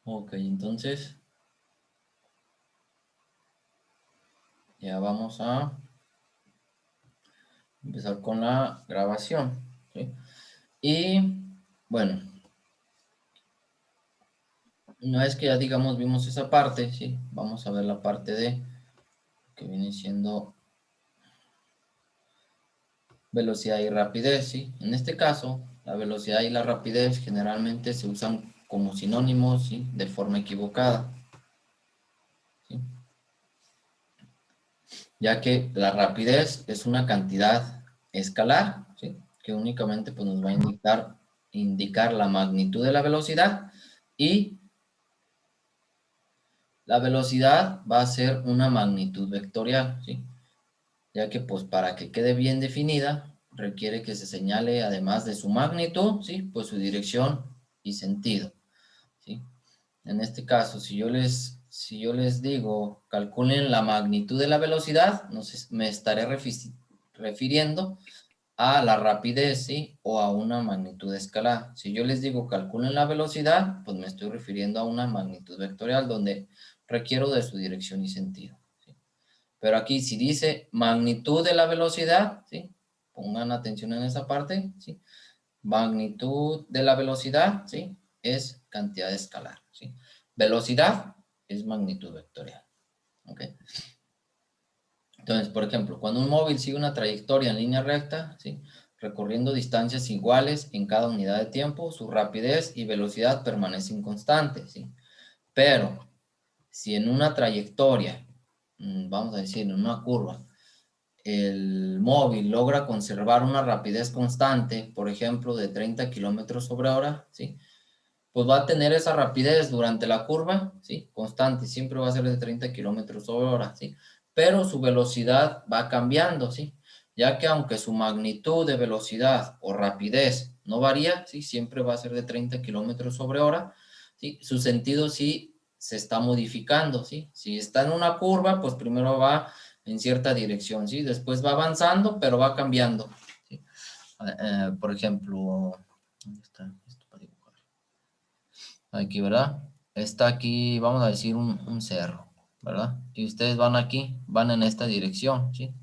Ok, entonces ya vamos a empezar con la grabación, ¿sí? Y bueno, una vez que ya digamos vimos esa parte, ¿sí? Vamos a ver la parte de que viene siendo velocidad y rapidez, ¿sí? En este caso, la velocidad y la rapidez generalmente se usan como sinónimos, ¿sí? De forma equivocada, ¿sí? Ya que la rapidez es una cantidad escalar, ¿sí? Que únicamente pues, nos va a indicar la magnitud de la velocidad, y la velocidad va a ser una magnitud vectorial, ¿sí? Ya que pues para que quede bien definida requiere que se señale, además de su magnitud, ¿sí? Pues su dirección y sentido, ¿sí? En este caso, si yo les digo calculen la magnitud de la velocidad, no sé, me estaré refiriendo a la rapidez, ¿sí? O a una magnitud escalar. Si yo les digo calculen la velocidad, pues me estoy refiriendo a una magnitud vectorial donde requiero de su dirección y sentido, ¿sí? Pero aquí si dice magnitud de la velocidad, ¿sí? Pongan atención en esa parte, ¿sí? Magnitud de la velocidad, ¿sí? Es cantidad escalar, ¿sí? Velocidad es magnitud vectorial, ¿ok? Entonces, por ejemplo, cuando un móvil sigue una trayectoria en línea recta, ¿sí? Recorriendo distancias iguales en cada unidad de tiempo, su rapidez y velocidad permanecen constantes, ¿sí? Pero si en una trayectoria, vamos a decir, en una curva, el móvil logra conservar una rapidez constante, por ejemplo, de 30 kilómetros sobre hora, ¿sí? Pues va a tener esa rapidez durante la curva, ¿sí? Constante, siempre va a ser de 30 kilómetros sobre hora, ¿sí? Pero su velocidad va cambiando, ¿sí? Ya que aunque su magnitud de velocidad o rapidez no varía, ¿sí? Siempre va a ser de 30 kilómetros sobre hora, ¿sí? Su sentido sí se está modificando, ¿sí? Si está en una curva, pues primero va en cierta dirección, ¿sí? Después va avanzando, pero va cambiando, ¿sí? Por ejemplo, ¿dónde está esto para dibujar? Aquí, ¿verdad? Está aquí, vamos a decir, un cerro, ¿verdad? Y ustedes van aquí, van en esta dirección, ¿sí?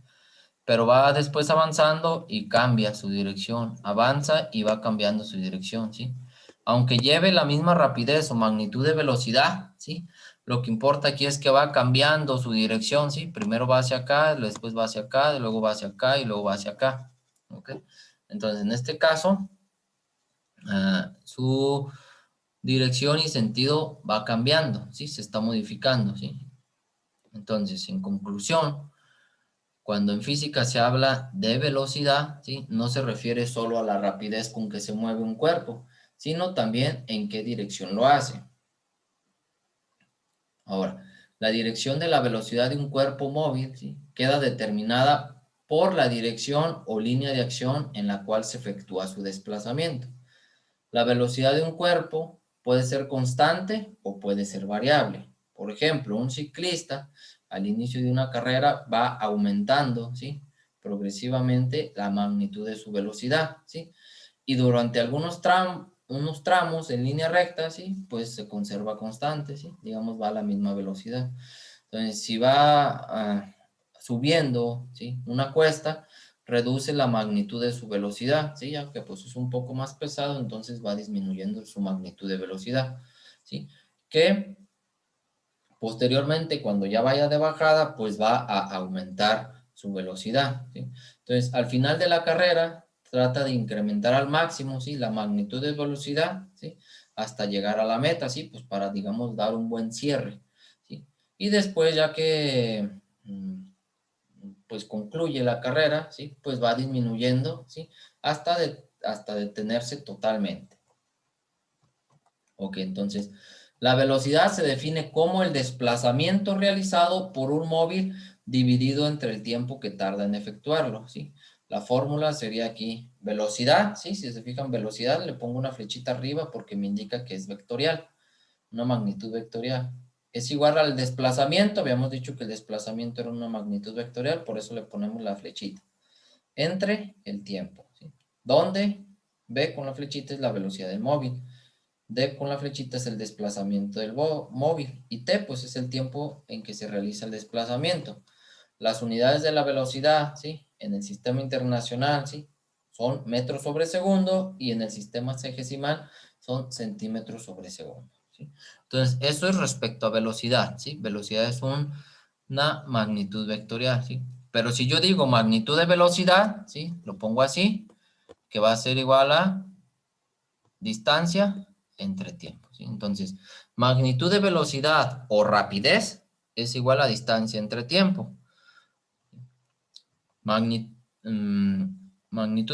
Pero va después avanzando y cambia su dirección, avanza y va cambiando su dirección, ¿sí? Aunque lleve la misma rapidez o magnitud de velocidad, ¿sí? Lo que importa aquí es que va cambiando su dirección, ¿sí? Primero va hacia acá, después va hacia acá, luego va hacia acá y luego va hacia acá, ¿ok? Entonces, en este caso, su dirección y sentido va cambiando, ¿sí? Se está modificando, ¿sí? Entonces, en conclusión, cuando en física se habla de velocidad, ¿sí? No se refiere solo a la rapidez con que se mueve un cuerpo, sino también en qué dirección lo hace. Ahora, la dirección de la velocidad de un cuerpo móvil, ¿sí? Queda determinada por la dirección o línea de acción en la cual se efectúa su desplazamiento. La velocidad de un cuerpo puede ser constante o puede ser variable. Por ejemplo, un ciclista al inicio de una carrera va aumentando, ¿sí? Progresivamente la magnitud de su velocidad, ¿sí? Y durante unos tramos en línea recta, ¿sí? Pues se conserva constante, ¿sí? Digamos, va a la misma velocidad. Entonces, si va subiendo, ¿sí? Una cuesta, reduce la magnitud de su velocidad, ¿sí? Ya que pues es un poco más pesado, entonces va disminuyendo su magnitud de velocidad, ¿sí? Que posteriormente, cuando ya vaya de bajada, pues va a aumentar su velocidad, ¿sí? Entonces, al final de la carrera, trata de incrementar al máximo, ¿sí? La magnitud de velocidad, ¿sí? Hasta llegar a la meta, ¿sí? Pues para, digamos, dar un buen cierre, ¿sí? Y después, ya que pues concluye la carrera, ¿sí? Pues va disminuyendo, ¿sí? Hasta detenerse totalmente. Ok, entonces, la velocidad se define como el desplazamiento realizado por un móvil dividido entre el tiempo que tarda en efectuarlo, ¿sí? La fórmula sería aquí velocidad, ¿sí? Si se fijan velocidad, le pongo una flechita arriba porque me indica que es vectorial, una magnitud vectorial. Es igual al desplazamiento, habíamos dicho que el desplazamiento era una magnitud vectorial, por eso le ponemos la flechita. Entre el tiempo, ¿sí? Donde B con la flechita es la velocidad del móvil. D con la flechita es el desplazamiento del móvil. Y T, pues, es el tiempo en que se realiza el desplazamiento. Las unidades de la velocidad, ¿sí? En el sistema internacional, ¿sí? Son metros sobre segundo y en el sistema sexagesimal son centímetros sobre segundo, ¿sí? Entonces, eso es respecto a velocidad, ¿sí? Velocidad es una magnitud vectorial, ¿sí? Pero si yo digo magnitud de velocidad, ¿sí? Lo pongo así, que va a ser igual a distancia entre tiempo, ¿sí? Entonces, magnitud de velocidad o rapidez es igual a distancia entre tiempo. Magnitud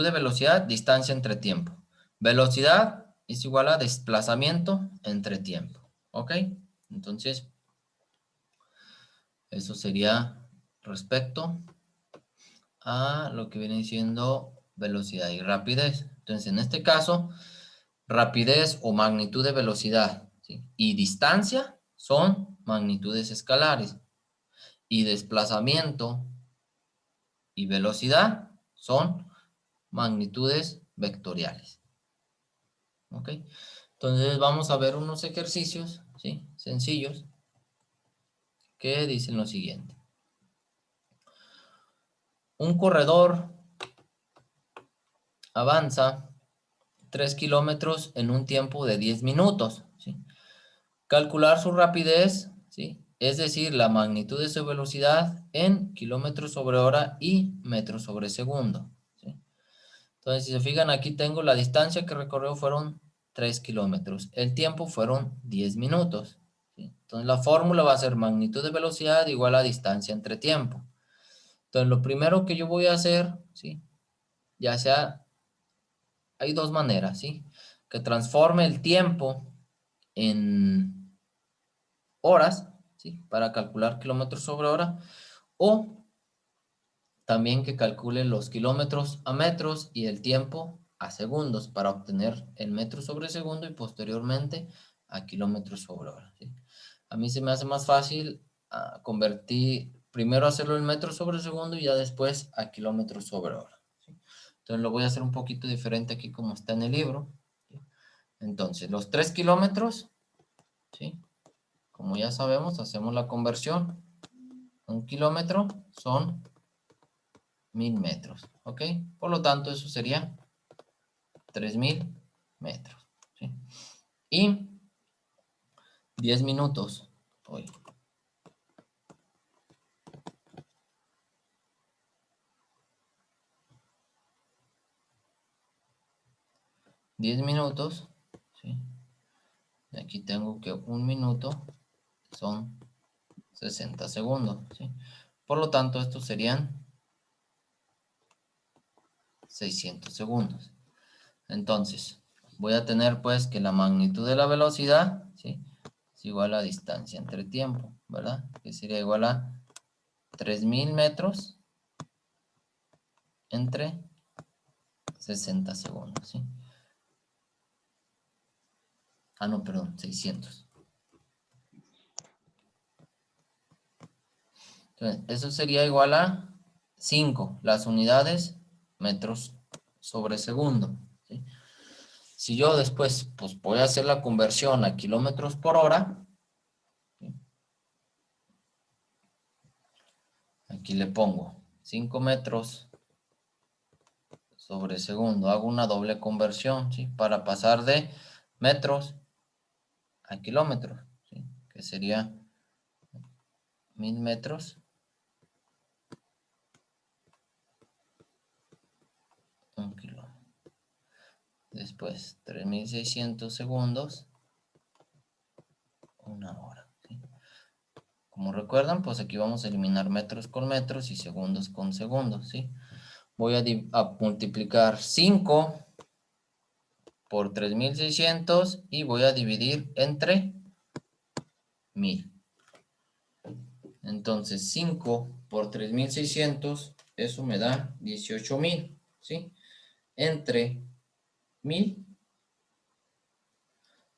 de velocidad, distancia entre tiempo. Velocidad es igual a desplazamiento entre tiempo. ¿Ok? Entonces, eso sería respecto a lo que viene siendo velocidad y rapidez. Entonces, en este caso, rapidez o magnitud de velocidad, ¿sí? Y distancia son magnitudes escalares. Y desplazamiento y velocidad son magnitudes vectoriales. ¿Ok? Entonces vamos a ver unos ejercicios, ¿sí? Sencillos que dicen lo siguiente. Un corredor avanza 3 kilómetros en un tiempo de 10 minutos, ¿sí? Calcular su rapidez, ¿sí? Es decir, la magnitud de su velocidad en kilómetros sobre hora y metros sobre segundo, ¿sí? Entonces, si se fijan, aquí tengo la distancia que recorrió fueron 3 kilómetros. El tiempo fueron 10 minutos, ¿sí? Entonces, la fórmula va a ser magnitud de velocidad igual a distancia entre tiempo. Entonces, lo primero que yo voy a hacer, ¿sí? Ya sea, hay dos maneras, ¿sí? Que transforme el tiempo en horas, ¿sí? Para calcular kilómetros sobre hora, o también que calcule los kilómetros a metros y el tiempo a segundos para obtener el metro sobre segundo y posteriormente a kilómetros sobre hora, ¿sí? A mí se me hace más fácil convertir, primero hacerlo en metros sobre segundo y ya después a kilómetros sobre hora, ¿sí? Entonces lo voy a hacer un poquito diferente aquí como está en el libro, ¿sí? Entonces los 3 kilómetros, ¿sí? Como ya sabemos, hacemos la conversión. Un kilómetro son 1000 metros, ¿ok? Por lo tanto, eso sería 3000 metros, ¿sí? Y 10 minutos, hoy. 10 minutos, ¿sí? Y aquí tengo que un minuto son 60 segundos, ¿sí? Por lo tanto, estos serían 600 segundos. Entonces, voy a tener pues que la magnitud de la velocidad, ¿sí? Es igual a distancia entre tiempo, ¿verdad? Que sería igual a 3000 metros entre 60 segundos, ¿sí? Ah, no, perdón, 600. Entonces, eso sería igual a 5, las unidades metros sobre segundo, ¿sí? Si yo después, pues voy a hacer la conversión a kilómetros por hora, ¿sí? Aquí le pongo 5 metros sobre segundo. Hago una doble conversión, ¿sí? Para pasar de metros a kilómetros, ¿sí? Que sería 1000 metros. Un kilómetro. Después, 3600 segundos. Una hora, ¿sí? Como recuerdan, pues aquí vamos a eliminar metros con metros y segundos con segundos, ¿sí? Voy a multiplicar 5 por 3600 y voy a dividir entre 1000. Entonces, 5 por 3600, eso me da 18000, ¿sí? Entre 1000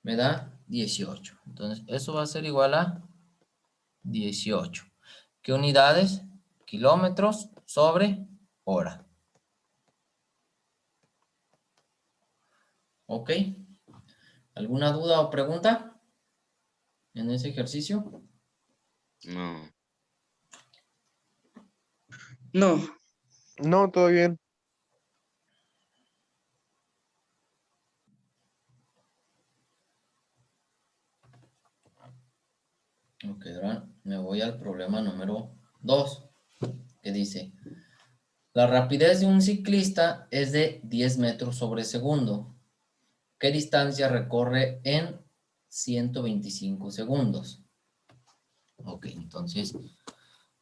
me da 18. Entonces, eso va a ser igual a 18. ¿Qué unidades? Kilómetros sobre hora. ¿Ok? ¿Alguna duda o pregunta en ese ejercicio? No. No. No, todo bien. Ok, ahora me voy al problema número 2, que dice, la rapidez de un ciclista es de 10 metros sobre segundo. ¿Qué distancia recorre en 125 segundos? Ok, entonces,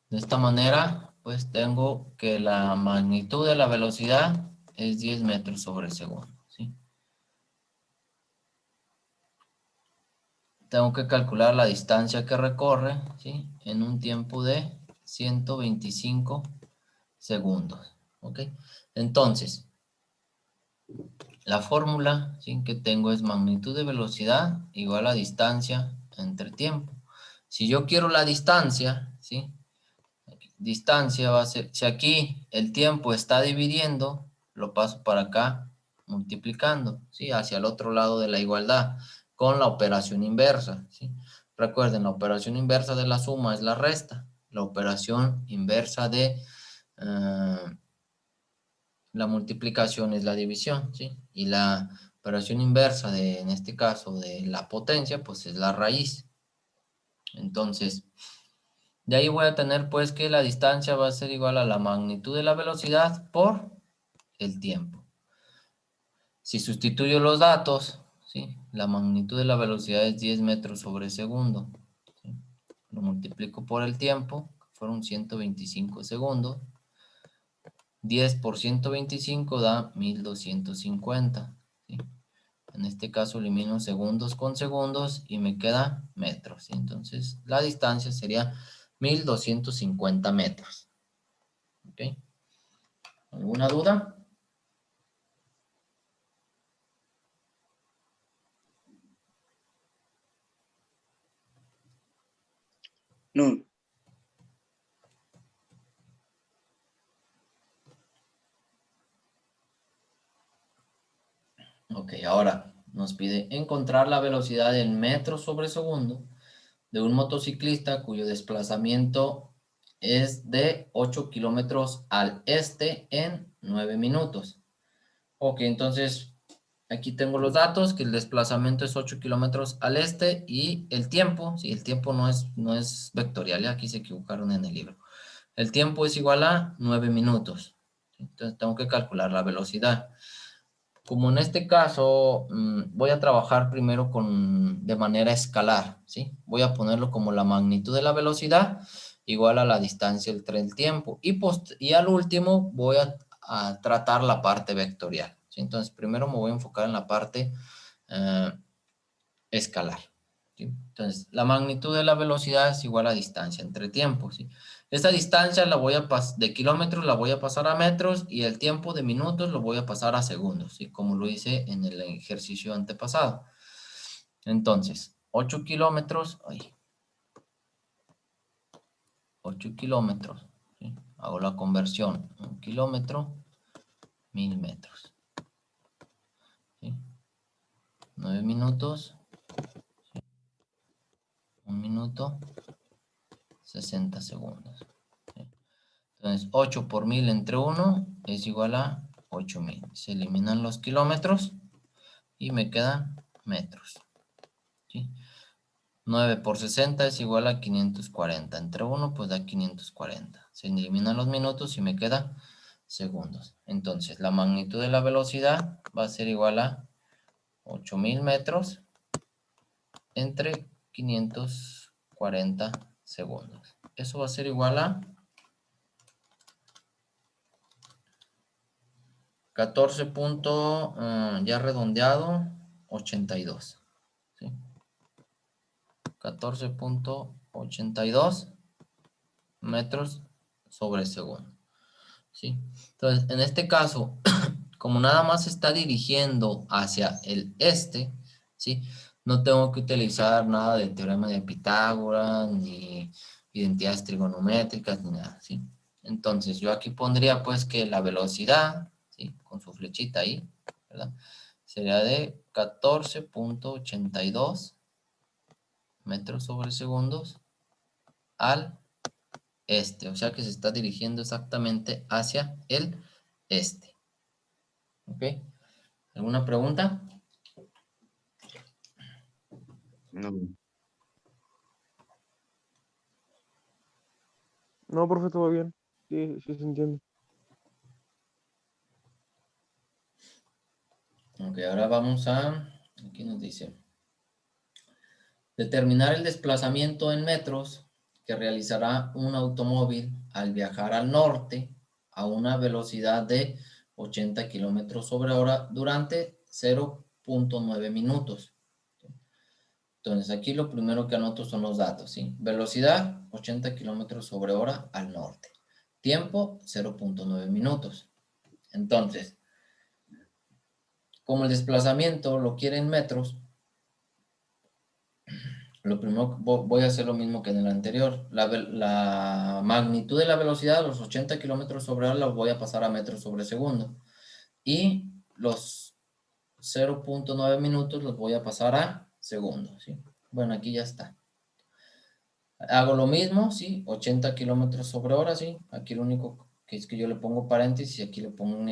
de esta manera, pues tengo que la magnitud de la velocidad es 10 metros sobre segundo, ¿sí? Tengo que calcular la distancia que recorre, ¿sí? En un tiempo de 125 segundos, ¿ok? Entonces, la fórmula, ¿sí?, que tengo es magnitud de velocidad igual a distancia entre tiempo. Si yo quiero la distancia, ¿sí? Distancia va a ser, si aquí el tiempo está dividiendo, lo paso para acá multiplicando, ¿sí? Hacia el otro lado de la igualdad, con la operación inversa, ¿sí? Recuerden, la operación inversa de la suma es la resta, la operación inversa de la multiplicación es la división, ¿sí? Y la operación inversa de, en este caso, de la potencia, pues es la raíz. Entonces, de ahí voy a tener pues que la distancia va a ser igual a la magnitud de la velocidad por el tiempo. Si sustituyo los datos, ¿sí?, la magnitud de la velocidad es 10 metros sobre segundo, ¿sí? Lo multiplico por el tiempo, que fueron 125 segundos. 10 por 125 da 1250, ¿sí? En este caso elimino segundos con segundos y me queda metros, ¿sí? Entonces la distancia sería 1250 metros. ¿Ok? ¿Alguna duda? No. Ok, ahora nos pide encontrar la velocidad en metros sobre segundo de un motociclista cuyo desplazamiento es de 8 kilómetros al este en 9 minutos. Ok, entonces aquí tengo los datos, que el desplazamiento es 8 kilómetros al este y el tiempo, si el tiempo no es vectorial, aquí se equivocaron en el libro. El tiempo es igual a 9 minutos. Entonces tengo que calcular la velocidad. Como en este caso voy a trabajar primero de manera escalar, ¿sí? Voy a ponerlo como la magnitud de la velocidad igual a la distancia entre el tiempo. Y al último voy a tratar la parte vectorial, ¿sí? Entonces primero me voy a enfocar en la parte escalar, ¿sí? Entonces la magnitud de la velocidad es igual a distancia entre tiempo, ¿sí? Esta distancia de kilómetros la voy a pasar a metros y el tiempo de minutos lo voy a pasar a segundos, ¿sí? Como lo hice en el ejercicio antepasado. Entonces, 8 kilómetros, 8 kilómetros, ¿sí? Hago la conversión, 1 kilómetro, 1000 metros, ¿sí? 9 minutos, 1 minuto, 60 segundos, ¿sí? Entonces, 8 por 1000 entre 1 es igual a 8000. Se eliminan los kilómetros y me quedan metros, ¿sí? 9 por 60 es igual a 540. Entre 1 pues da 540. Se eliminan los minutos y me queda segundos. Entonces, la magnitud de la velocidad va a ser igual a 8000 metros entre 540 segundos. Eso va a ser igual a 14 punto, ya redondeado, 82. ¿Sí? 14.82 metros sobre segundo. ¿Sí? Entonces, en este caso, como nada más se está dirigiendo hacia el este, ¿sí?, no tengo que utilizar nada del teorema de Pitágoras, ni identidades trigonométricas, ni nada, ¿sí? Entonces, yo aquí pondría pues que la velocidad, ¿sí?, con su flechita ahí, ¿verdad?, sería de 14.82 metros sobre segundos al este. O sea que se está dirigiendo exactamente hacia el este. ¿Ok? ¿Alguna pregunta? No. No, profe, todo bien. Sí, sí se entiende. Ok, ahora vamos a... Aquí nos dice... Determinar el desplazamiento en metros que realizará un automóvil al viajar al norte a una velocidad de 80 kilómetros sobre hora durante 0.9 minutos. Entonces, aquí lo primero que anoto son los datos, ¿sí? Velocidad, 80 kilómetros sobre hora al norte. Tiempo, 0.9 minutos. Entonces, como el desplazamiento lo quiere en metros, lo primero, voy a hacer lo mismo que en el anterior. La magnitud de la velocidad, los 80 kilómetros sobre hora, los voy a pasar a metros sobre segundo. Y los 0.9 minutos los voy a pasar a segundos, ¿sí? Bueno, aquí ya está. Hago lo mismo, ¿sí? 80 kilómetros sobre hora, ¿sí? Aquí lo único que es que yo le pongo paréntesis y aquí le pongo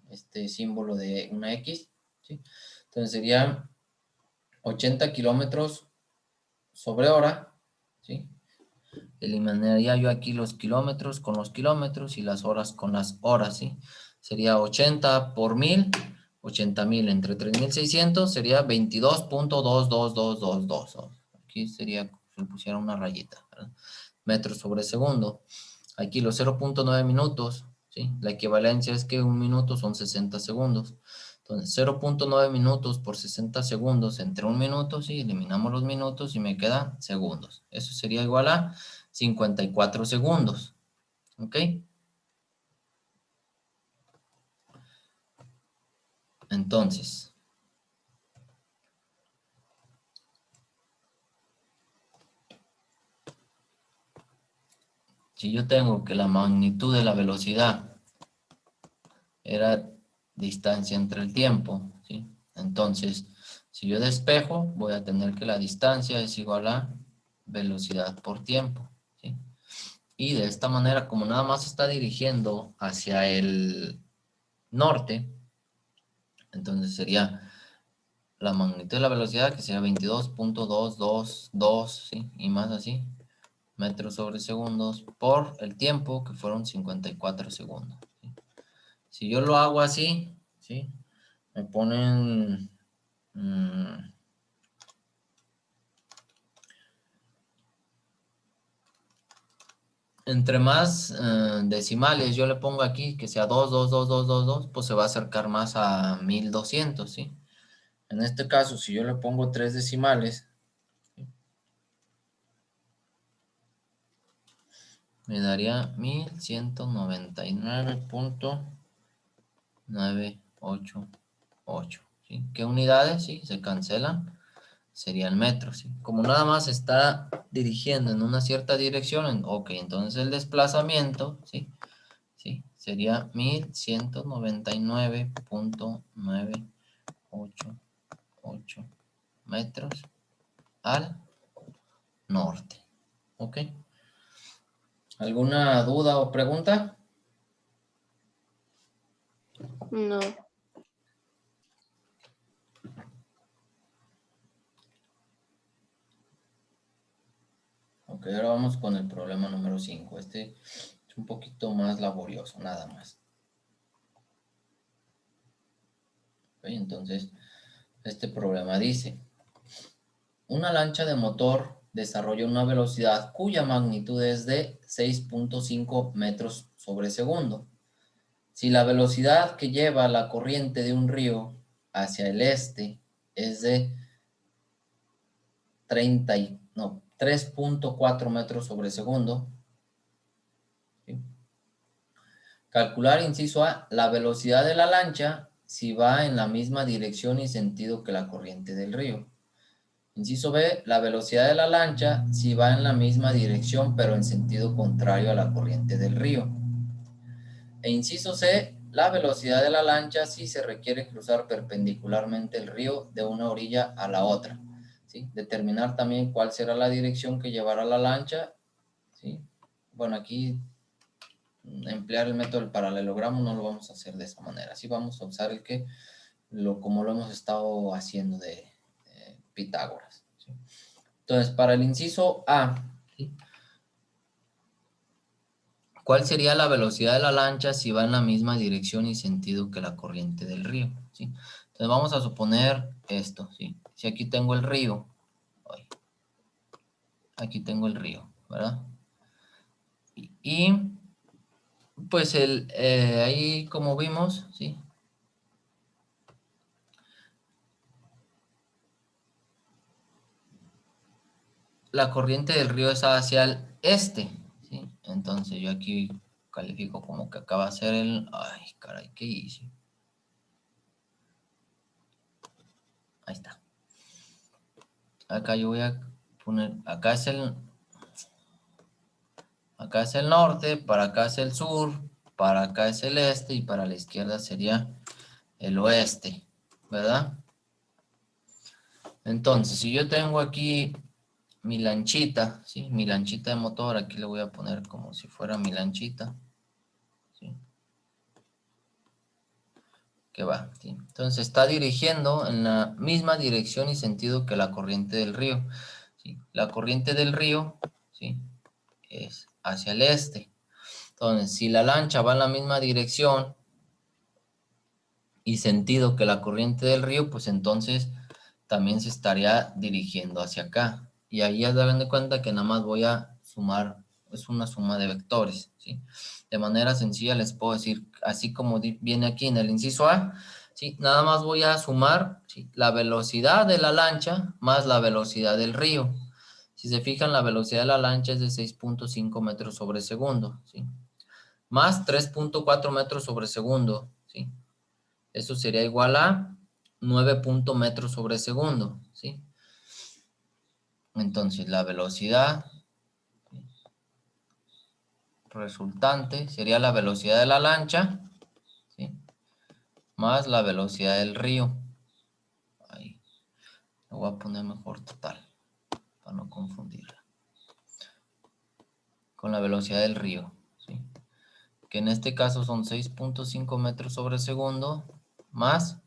este símbolo de una X, ¿sí? Entonces sería 80 kilómetros sobre hora, ¿sí? Eliminaría yo aquí los kilómetros con los kilómetros y las horas con las horas, ¿sí? Sería 80 por 1000, 80,000 entre 3600 sería 22.22222. Aquí sería, si le pusiera una rayita, ¿verdad? Metros sobre segundo. Aquí los 0.9 minutos, ¿sí? La equivalencia es que un minuto son 60 segundos. Entonces, 0.9 minutos por 60 segundos entre un minuto, sí, eliminamos los minutos y me quedan segundos. Eso sería igual a 54 segundos. ¿Ok? Entonces, si yo tengo que la magnitud de la velocidad era distancia entre el tiempo, ¿sí? Entonces, si yo despejo, voy a tener que la distancia es igual a velocidad por tiempo, ¿sí? Y de esta manera, como nada más está dirigiendo hacia el norte, entonces sería la magnitud de la velocidad, que sería 22.222, ¿sí? Y más así, metros sobre segundos, por el tiempo, que fueron 54 segundos, ¿sí? Si yo lo hago así, ¿sí? Me ponen... entre más decimales yo le pongo aquí, que sea 2, pues se va a acercar más a 1200, ¿sí? En este caso, si yo le pongo 3 decimales, ¿sí? Me daría 1199.988, ¿sí? ¿Qué unidades? Sí, se cancelan, sería el metro, ¿sí? Como nada más está dirigiendo en una cierta dirección, ok, entonces el desplazamiento, ¿sí? Sí, sería 1199.988 metros al norte. ¿Ok? ¿Alguna duda o pregunta? No. Ok, ahora vamos con el problema número 5. Este es un poquito más laborioso, nada más. Ok, entonces, este problema dice, una lancha de motor desarrolla una velocidad cuya magnitud es de 6.5 metros sobre segundo. Si la velocidad que lleva la corriente de un río hacia el este es de 3.4 metros sobre segundo, ¿sí? Calcular, inciso A, la velocidad de la lancha si va en la misma dirección y sentido que la corriente del río. Inciso B, la velocidad de la lancha si va en la misma dirección pero en sentido contrario a la corriente del río. E inciso C, la velocidad de la lancha si se requiere cruzar perpendicularmente el río de una orilla a la otra, ¿sí? Determinar también cuál será la dirección que llevará la lancha, ¿sí? Bueno, aquí emplear el método del paralelogramo no lo vamos a hacer de esa manera, así vamos a usar el que, como lo hemos estado haciendo de Pitágoras, ¿sí? Entonces, para el inciso A, ¿sí? ¿Cuál sería la velocidad de la lancha si va en la misma dirección y sentido que la corriente del río? ¿Sí? Entonces vamos a suponer esto, ¿sí? Si aquí tengo el río, aquí tengo el río, ¿verdad? Y pues ahí como vimos, ¿sí? La corriente del río es hacia el este, ¿sí? Entonces yo aquí califico como que acaba de ser el... Ay, caray, ¿qué hice? Ahí está. Acá yo voy a poner... Acá es el norte, para acá es el sur, para acá es el este y para la izquierda sería el oeste, ¿verdad? Entonces, si yo tengo aquí mi lanchita, ¿sí? Mi lanchita de motor, aquí le voy a poner como si fuera mi lanchita, ¿sí? Que va, ¿sí? Entonces está dirigiendo en la misma dirección y sentido que la corriente del río, ¿sí? La corriente del río, ¿sí? Es hacia el este. Entonces, si la lancha va en la misma dirección y sentido que la corriente del río, pues entonces también se estaría dirigiendo hacia acá. Y ahí ya deben de cuenta que nada más voy a sumar, es una suma de vectores, ¿sí? De manera sencilla les puedo decir, así como viene aquí en el inciso A, ¿sí? Nada más voy a sumar, ¿sí? La velocidad de la lancha más la velocidad del río. Si se fijan, la velocidad de la lancha es de 6.5 metros sobre segundo, ¿sí? Más 3.4 metros sobre segundo, ¿sí? Eso sería igual a 9 metros sobre segundo, ¿sí? Entonces, la velocidad resultante sería la velocidad de la lancha, ¿sí? Más la velocidad del río. Ahí. Lo voy a poner mejor total, para no confundirla. Con la velocidad del río, ¿sí? Que en este caso son 6.5 metros sobre segundo, más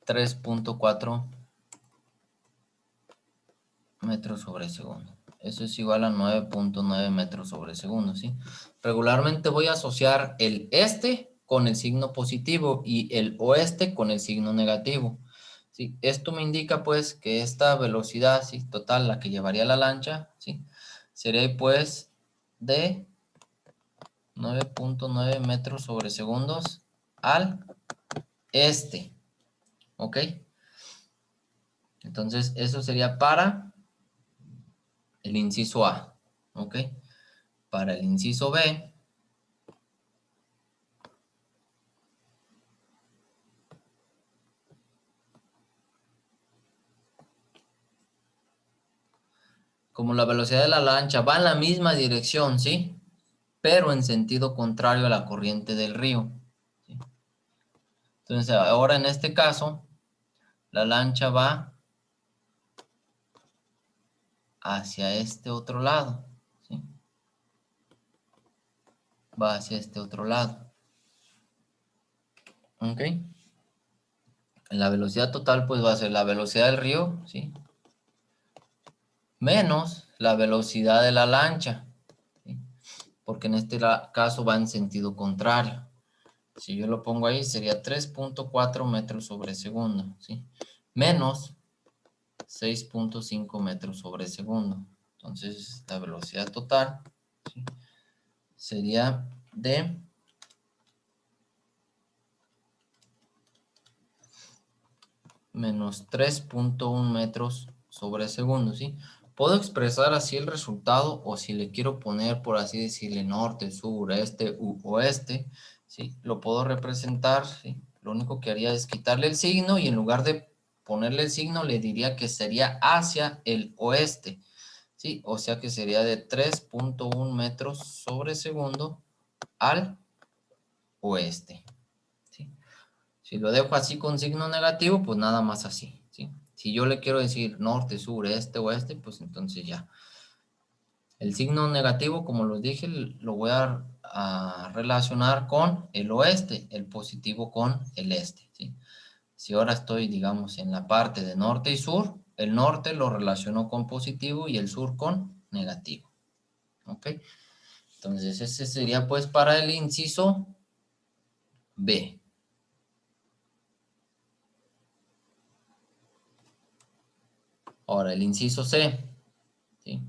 3.4 metros sobre segundo. Eso es igual a 9.9 metros sobre segundo, ¿sí? Regularmente voy a asociar el este con el signo positivo y el oeste con el signo negativo, ¿sí? Esto me indica, pues, que esta velocidad, ¿sí? Total, la que llevaría la lancha, ¿sí? Sería, pues, de 9.9 metros sobre segundos al este, ¿ok? Entonces, eso sería para el inciso A, ¿ok? Para el inciso B, como la velocidad de la lancha va en la misma dirección, ¿sí? Pero en sentido contrario a la corriente del río, ¿sí? Entonces, ahora en este caso, la lancha va hacia este otro lado, ¿sí? Va hacia este otro lado, ¿ok? La velocidad total, pues, va a ser la velocidad del río, ¿sí? Menos la velocidad de la lancha, ¿sí? Porque en este caso va en sentido contrario. Si yo lo pongo ahí, sería 3.4 metros sobre segundo, ¿sí? Menos 6.5 metros sobre segundo. Entonces, la velocidad total, ¿sí? Sería de menos 3.1 metros sobre segundo, ¿sí? Puedo expresar así el resultado, o si le quiero poner, por así decirle, norte, sur, este u oeste, ¿sí? Lo puedo representar, ¿sí? Lo único que haría es quitarle el signo y en lugar de ponerle el signo le diría que sería hacia el oeste, ¿sí? O sea que sería de 3.1 metros sobre segundo al oeste, ¿sí? Si lo dejo así con signo negativo, pues nada más así, ¿sí? Si yo le quiero decir norte, sur, este, oeste, pues entonces ya. El signo negativo, como los dije, lo voy a relacionar con el oeste, el positivo con el este, ¿sí? Si ahora estoy, digamos, en la parte de norte y sur, el norte lo relaciono con positivo y el sur con negativo, ¿ok? Entonces ese sería pues para el inciso B. Ahora el inciso C, ¿sí?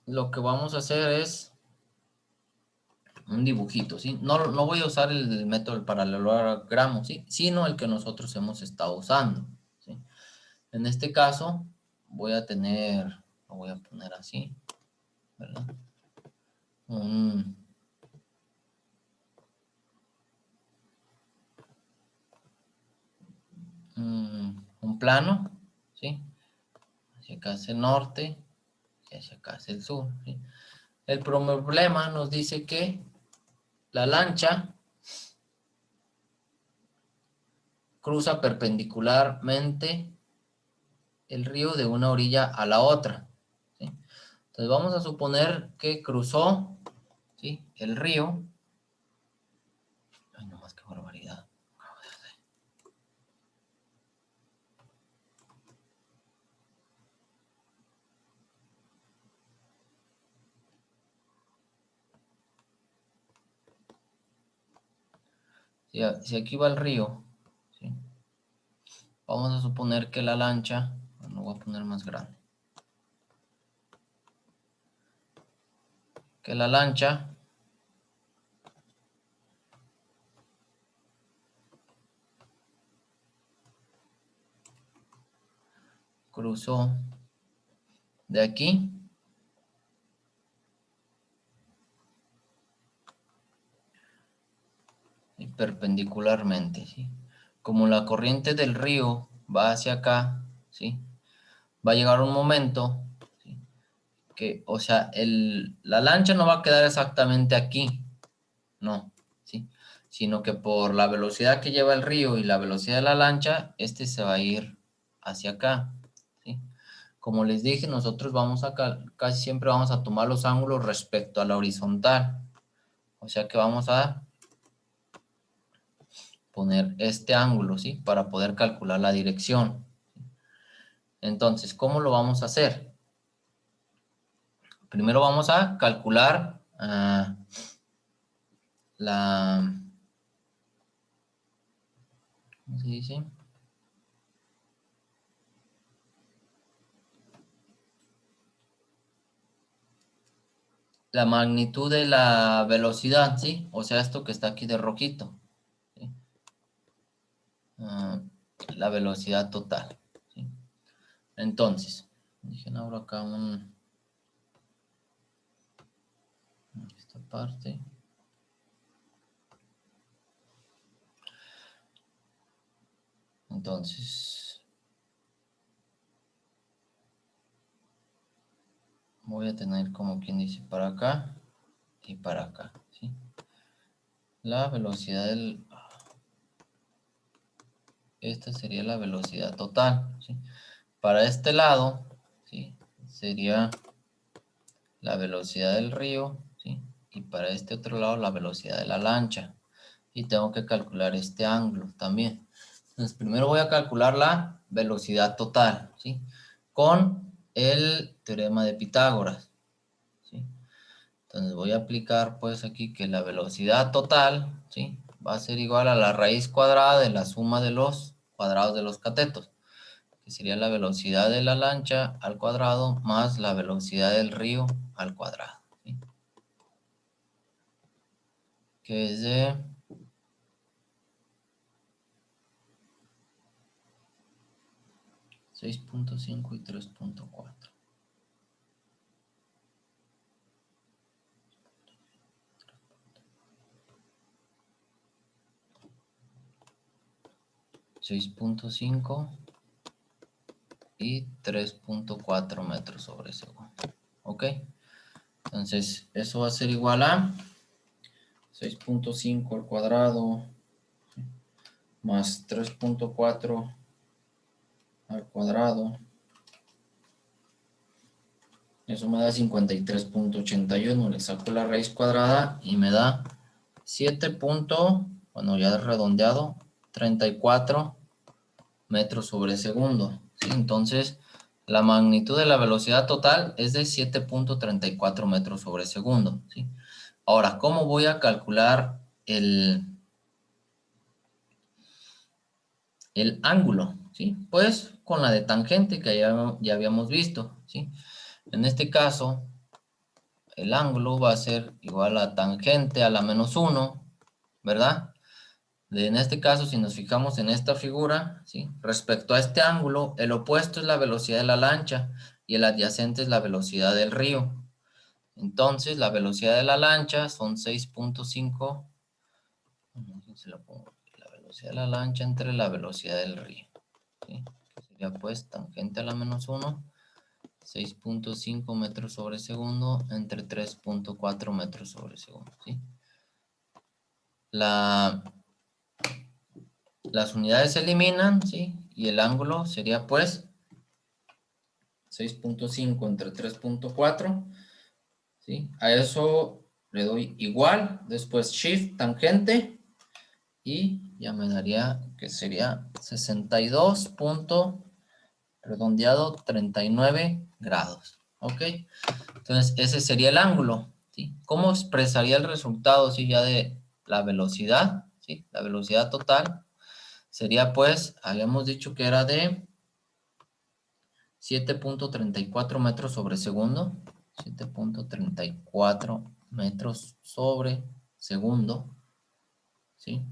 Lo que vamos a hacer es un dibujito, ¿sí? No voy a usar el método del paralelogramo, ¿sí? Sino el que nosotros hemos estado usando, ¿sí? En este caso voy a tener, lo voy a poner así, ¿verdad? Un plano, ¿sí? Hacia acá es el norte y hacia acá es el sur, ¿sí? El problema nos dice que la lancha cruza perpendicularmente el río de una orilla a la otra, ¿sí? Entonces vamos a suponer que cruzó, ¿sí?, el río. Ay, no más, qué barbaridad. Si aquí va el río, ¿sí?, vamos a suponer que la lancha, lo voy a poner más grande, que la lancha cruzó de aquí y perpendicularmente, ¿sí? Como la corriente del río va hacia acá, ¿sí?, va a llegar un momento, ¿sí?, que, o sea, la lancha no va a quedar exactamente aquí, no, ¿sí?, sino que por la velocidad que lleva el río y la velocidad de la lancha, se va a ir hacia acá, ¿sí? Como les dije, nosotros casi siempre vamos a tomar los ángulos respecto a la horizontal, o sea que vamos a poner este ángulo, ¿sí?, para poder calcular la dirección. Entonces, ¿cómo lo vamos a hacer? Primero vamos a calcular ¿cómo se dice? La magnitud de la velocidad, ¿sí? O sea, esto que está aquí de rojito, ¿sí? La velocidad total, ¿sí? Entonces, dije, abro acá esta parte. Entonces, voy a tener como quien dice para acá y para acá, ¿sí? La velocidad esta sería la velocidad total, ¿sí? Para este lado, ¿sí?, sería la velocidad del río, ¿sí?, y para este otro lado la velocidad de la lancha. Y tengo que calcular este ángulo también. Entonces, primero voy a calcular la velocidad total, ¿sí?, con el teorema de Pitágoras, ¿sí? Entonces voy a aplicar pues aquí que la velocidad total, ¿sí?, va a ser igual a la raíz cuadrada de la suma de los cuadrados de los catetos, que sería la velocidad de la lancha al cuadrado más la velocidad del río al cuadrado, ¿sí?, que es de 6.5 y 3.4. y 3.4 metros sobre segundo. ¿Ok? Entonces, eso va a ser igual a 6.5 al cuadrado más 3.4 al cuadrado. Eso me da 53.81. Le saco la raíz cuadrada y me da 7. Bueno, ya redondeado, 34 metros sobre segundo. ¿Sí? Entonces, la magnitud de la velocidad total es de 7.34 metros sobre segundo. ¿Sí? Ahora, ¿cómo voy a calcular el ángulo? ¿Sí? Pues con la de tangente que ya habíamos visto. ¿Sí? En este caso, el ángulo va a ser igual a tangente a la menos 1, ¿verdad? En este caso, si nos fijamos en esta figura, ¿sí? Respecto a este ángulo, el opuesto es la velocidad de la lancha y el adyacente es la velocidad del río. Entonces, la velocidad de la lancha son 6.5. La velocidad de la lancha entre la velocidad del río. ¿Sí? Sería pues tangente a la menos 1. 6.5 metros sobre segundo entre 3.4 metros sobre segundo. ¿Sí? Las unidades se eliminan, ¿sí? Y el ángulo sería pues 6.5 entre 3.4. ¿Sí? A eso le doy igual, después shift, tangente, y ya me daría que sería 62. Redondeado 39 grados. ¿Ok? Entonces, ese sería el ángulo. ¿Sí? ¿Cómo expresaría el resultado si ya de la velocidad? ¿Sí? La velocidad total sería pues, habíamos dicho que era de 7.34 metros sobre segundo. 7.34 metros sobre segundo. ¿Sí?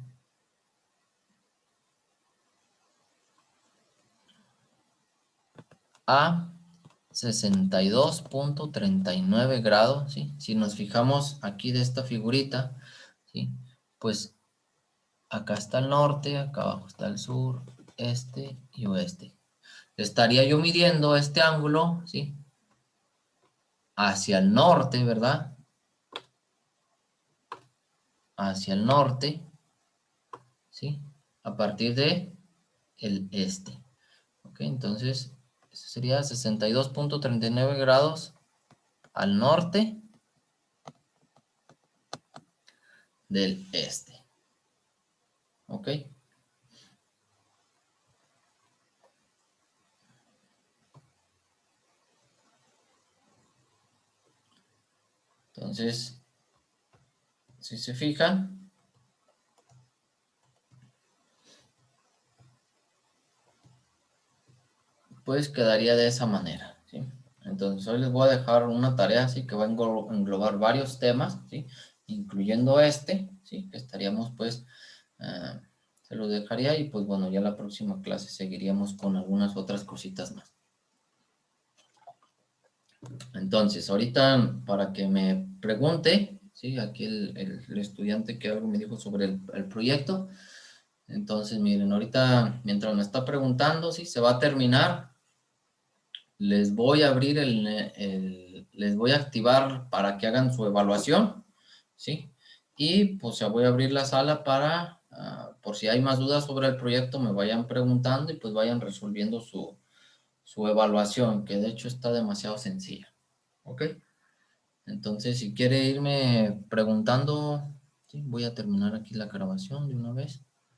A 62.39 grados, ¿sí? Si nos fijamos aquí de esta figurita, ¿sí? Pues acá está el norte, acá abajo está el sur, este y oeste. Estaría yo midiendo este ángulo, ¿sí? Hacia el norte, ¿verdad? Hacia el norte, ¿sí? A partir de el este. ¿Ok? Entonces, eso sería 62.39 grados al norte del este. ¿Ok? Entonces, si se fijan, pues quedaría de esa manera, ¿sí? Entonces, hoy les voy a dejar una tarea, así que va a englobar varios temas, ¿sí? Incluyendo este, ¿sí? Que estaríamos, pues, se lo dejaría y, pues, bueno, ya la próxima clase seguiríamos con algunas otras cositas más. Entonces, ahorita, para que me pregunte, ¿sí? Aquí el estudiante que algo me dijo sobre el proyecto. Entonces, miren, ahorita, mientras me está preguntando, ¿sí? Se va a terminar. Les voy a abrir les voy a activar para que hagan su evaluación, ¿sí? Y pues ya voy a abrir la sala para, por si hay más dudas sobre el proyecto, me vayan preguntando y pues vayan resolviendo su evaluación, que de hecho está demasiado sencilla, ¿ok? Entonces, si quiere irme preguntando, ¿sí? Voy a terminar aquí la grabación de una vez.